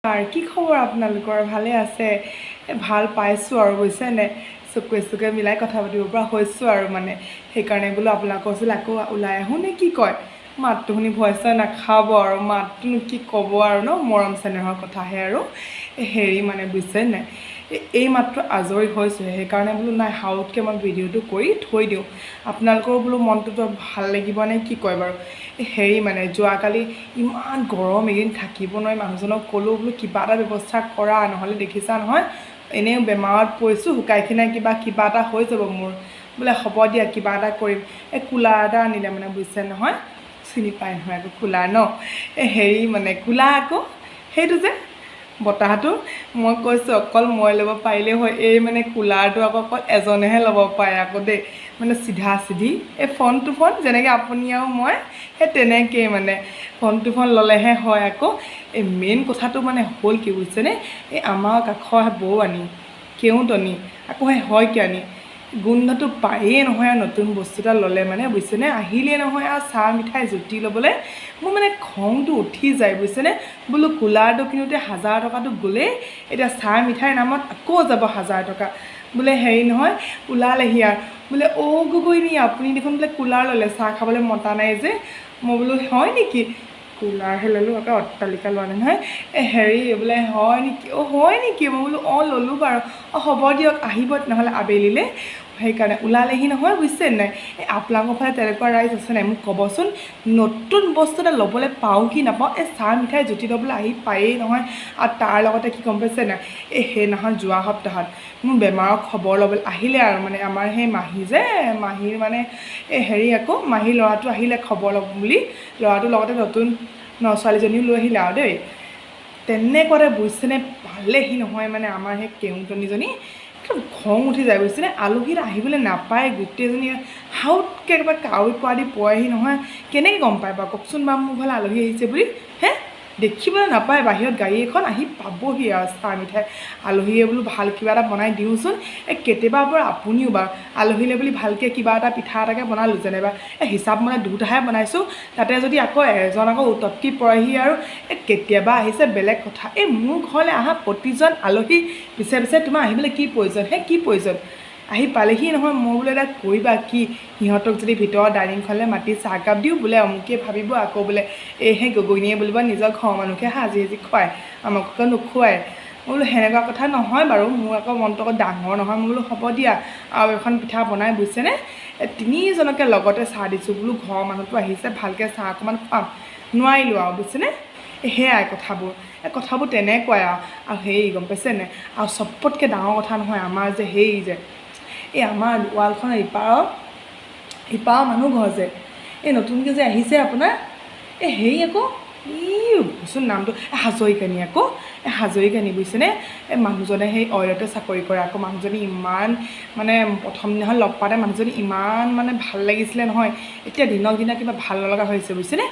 আৰু কি খবৰ আপোনালোকৰ ভালে আছে ভাল পাইছোঁ আৰু বুজিছেনে চকুৱে মিলাই কথা পাতিব পৰা হৈছোঁ আৰু মানে সেইকাৰণে বোলো আপোনালোকৰ ওচৰলৈ আকৌ ওলাই আহোঁ নে কি কয় মাতটো শুনি ভয় চয় নাখাব আৰু মাতটোনো কি ক'ব আৰু ন মৰম চেনেহৰ কথাহে আৰু হেৰি মানে বুজিছে নাই এই মাত্ৰ আজৰি হৈছোঁ সেইকাৰণে বোলো নাই হাউতকৈ মই ভিডিঅ'টো কৰি থৈ দিওঁ আপোনালোকৰ বোলো মনটোতো ভাল লাগিব নে কি কয় বাৰু হেৰি মানে যোৱাকালি ইমান গৰম এদিন থাকিব নোৱাৰি মানুহজনক ক'লোঁ বোলো কিবা এটা ব্যৱস্থা কৰা নহ'লে দেখিছা নহয় এনেও বেমাৰত পৰিছোঁ শুকাই খিনাই কিবা এটা হৈ যাব মোৰ বোলে হ'ব দিয়া কিবা এটা কৰিম এই কুলাৰ এটা আনিলে মানে বুজিছে নহয় চিনি পাই নহয় আকৌ কুলাৰ ন হেৰি মানে কুলাৰ আকৌ সেইটো যে বতাহটো মই কৈছোঁ অকল মই ল'ব পাৰিলেই হয় এই মানে কুলাৰটো আকৌ অকল এজনেহে ল'ব পাৰে আকৌ দেই মানে চিধা চিধি এই ফোন টু ফোন যেনেকৈ আপুনি আৰু মই সেই তেনেকৈয়ে মানে ফোন টু ফোন ল'লেহে হয় আকৌ এই মেইন কথাটো মানে হ'ল কি বুজিছেনে এই আমাৰ কাষৰ বৌ আনি কেউটনি আকৌ সেই হয় কি আনি গোন্ধটো পায়েই নহয় আৰু নতুন বস্তু এটা ল'লে মানে বুজিছেনে আহিলেই নহয় আৰু চাহ মিঠাই জুতি ল'বলৈ মোৰ মানে খংটো উঠি যায় বুজিছেনে বোলো কুলাৰটো কিনোতে 1000 টকাটো গ'লেই এতিয়া চাহ মিঠাইৰ নামত আকৌ যাব 1000 টকা বোলে হেৰি নহয় ওলালেহি আৰু বোলে গগৈনী আপুনি দেখোন বোলে কুলাৰ ল'লে চাহ খাবলৈ মতা নাই যে মই বোলো হয় নেকি কুলাৰহে ল'লোঁ আকৌ অট্টালিকা লোৱা নাই নহয় হেৰি বোলে হয় নেকি হয় নেকি মই বোলো ল'লোঁ বাৰু হ'ব দিয়ক আহিব নহ'লে আবেলিলৈ সেইকাৰণে ওলালেহি নহয় বুজিছে নাই এই আপোনালোকৰ ফালে তেনেকুৱা ৰাইজ আছে নাই মোক ক'বচোন নতুন বস্তু এটা ল'বলৈ পাওঁ কি নাপাওঁ এই চাহ মিঠাই জুতি ল'বলৈ আহি পায়েই নহয় আৰু তাৰ লগতে কি গম পাইছে নাই এই সেইদিনাখন যোৱা সপ্তাহত মোৰ বেমাৰৰ খবৰ ল'বলৈ আহিলে আৰু মানে আমাৰ সেই মাহীৰ মানে এই হেৰি আকৌ মাহীৰ ল'ৰাটো আহিলে খবৰ ল'ব বুলি ল'ৰাটোৰ লগতে নতুন ছোৱালীজনীও লৈ আহিলে আৰু দেই তেনেকুৱাতে বুজিছেনে পালেহি নহয় মানে আমাৰ সেই কেউটনিজনী খং উঠি যায় বুজিছেনে আলহীত আহিবলৈ নাপায় গোটেইজনী হাউতকৈ একেবাৰে কাউৰী পোৱালি পোৱাহি নহয় কেনেকৈ গম পায় বাৰু কওকচোন বাৰু মোৰ ঘৰলৈ আলহী আহিছে বুলি দেখিবলৈ নাপায় বাহিৰত গাড়ী এখন আহি পাবহি আৰু চাহ মিঠাই আলহীয়ে বোলো ভাল কিবা এটা বনাই দিওঁচোন কেতিয়াবা বাৰু আপুনিও বাৰু আলহীলৈ বুলি ভালকৈ কিবা এটা পিঠা এটাকে বনালোঁ যেনিবা হিচাপ মানে দুটাহে বনাইছোঁ তাতে যদি আকৌ এজন আকৌ উতপকি পৰেহি আৰু কেতিয়াবা আহিছে বেলেগ কথা এই মোৰ ঘৰলৈ অহা প্ৰতিজন আলহী পিছে তোমাৰ আহিবলৈ কি প্ৰয়োজন কি প্ৰয়োজন আহি পালেহি নহয় মই বোলে এটা কৰিবা কি সিহঁতক যদি ভিতৰৰ ডাইনিংখনলৈ মাতি চাহকাপ দিওঁ বোলে অমুকে ভাবিব আকৌ বোলে সেই গগৈনীয়ে বুলিব নিজৰ ঘৰৰ মানুহকে সাজি খুৱায় আমাকো নোখোৱায় মই বোলো সেনেকুৱা কথা নহয় বাৰু মোৰ আকৌ মনটো আকৌ ডাঙৰ নহয় মই বোলো হ'ব দিয়া আৰু এখন পিঠা বনাই বুজিছেনে তিনিজনকে লগতে চাহ দিছোঁ বোলো ঘৰৰ মানুহটো আহিছে ভালকৈ চাহ অকণমান খুৱাম নোৱাৰিলোঁ আৰু বুজিছেনে সেয়াই কথাবোৰ তেনেকুৱাই আৰু হেৰি গম পাইছেনে আৰু চবতকৈ ডাঙৰ কথা নহয় আমাৰ যে এই আমাৰ ৱালখনৰ ইপাৰৰ মানুহ ঘৰ যে এই নতুনকৈ যে আহিছে আপোনাৰ হেৰি আকৌ চোন নামটো হাজৰিকানী বুজিছেনে মানুহজনে সেই অইলতে চাকৰি কৰে আকৌ মানুহজনী ইমান মানে প্ৰথম দিনাখন লগ পাওঁতে মানুহজনী ইমান মানে ভাল লাগিছিলে নহয় এতিয়া দিনক দিনে কিবা ভাল নলগা হৈছে বুজিছেনে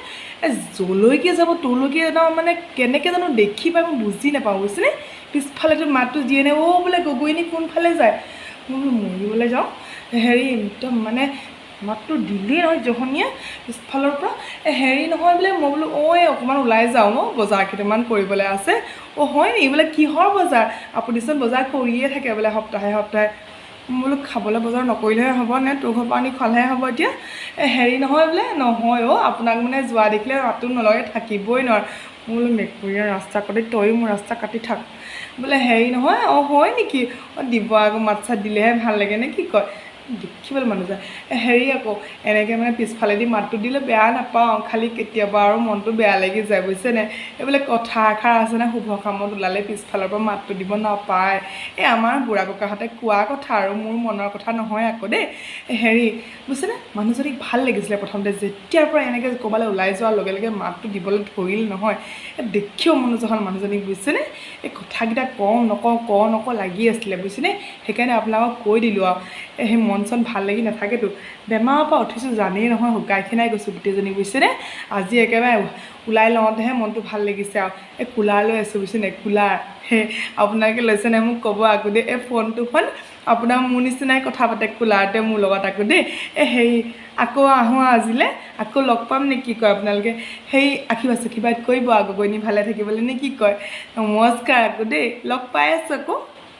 যলৈকে যাব তলৈকে যাওঁ মানে কেনেকৈ জানো দেখি পাই মই বুজি নাপাওঁ বুজিছেনে পিছফালেতো মাতটো দিয়ে নে বোলে গগৈনী কোনফালে যায় মই বোলো মৰিবলৈ যাওঁ হেৰি একদম মানে মাতটো দিলেই নহয় জহনীয়ে পিছফালৰ পৰা হেৰি নহয় বোলে মই বোলো অকণমান ওলাই যাওঁ বজাৰ কেইটামান কৰিবলৈ আছে হয় নেকি বোলে কিহৰ বজাৰ আপুনিচোন বজাৰ কৰিয়ে থাকে বোলে সপ্তাহে বোলো খাবলৈ বজাৰ নকৰিলেহে হ'ব নে তোৰ ঘৰৰ পৰা আনি খোৱালেহে হ'ব এতিয়া হেৰি নহয় বোলে নহয় আপোনাক মানে যোৱা দেখিলে মাতো নলগে থাকিবই নোৱাৰো মই বোলো মেকুৰীয়ে ৰাস্তা কাটি তয়ো মোৰ ৰাস্তা কাটি থাক বোলে হেৰি নহয় হয় নেকি দিব আকৌ মাত চাত দিলেহে ভাল লাগে নে কি কয় দেখিবলৈ মানুহ যায় হেৰি আকৌ এনেকৈ মানে পিছফালেদি মাতটো দিলে বেয়া নাপাওঁ খালি কেতিয়াবা আৰু মনটো বেয়া লাগি যায় বুজিছেনে এইবোলে কথা এষাৰ আছে নে শুভ কামত ওলালে পিছফালৰ পৰা মাতটো দিব নাপায় আমাৰ বুঢ়া ককাহঁতে কোৱা কথা আৰু মোৰ মনৰ কথা নহয় আকৌ দেই হেৰি বুজিছেনে মানুহজনীক ভাল লাগিছিলে প্ৰথমতে যেতিয়াৰ পৰা এনেকৈ ক'ৰবালৈ ওলাই যোৱাৰ লগে লগে মাতটো দিবলৈ ধৰিল নহয় দেখিও মন যোৱা মানুহজনীক বুজিছেনে এই কথাকেইটা কওঁ নকওঁ লাগি আছিলে বুজিছেনে সেইকাৰণে আপোনালোকক কৈ দিলোঁ আৰু সেই মন চন ভাল লাগি নাথাকেতো বেমাৰৰ পৰা উঠিছোঁ জানেই নহয় শুকাই খিনাই গৈছোঁ গোটেইজনী বুজিছেনে আজি একেবাৰে ওলাই লওঁতেহে মনটো ভাল লাগিছে আৰু এই কুলাৰ লৈ আছোঁ বুজিছেনে কুলাৰ আপোনালোকে লৈছেনে মোক ক'ব আকৌ দেই এই ফোনটোখন আপোনাৰ মোৰ নিচিনাই কথা পাতে কুলাৰতে মোৰ লগত আকৌ দেই হেৰি আকৌ আহোঁ আজিলৈ আকৌ লগ পাম নে কি কয় আপোনালোকে সেই আশীৰ্বাদ কৰিব আকৌ গইনী ভালে থাকিবলৈ নে কি কয় নমস্কাৰ আকৌ দেই লগ পাই আছোঁ আকৌ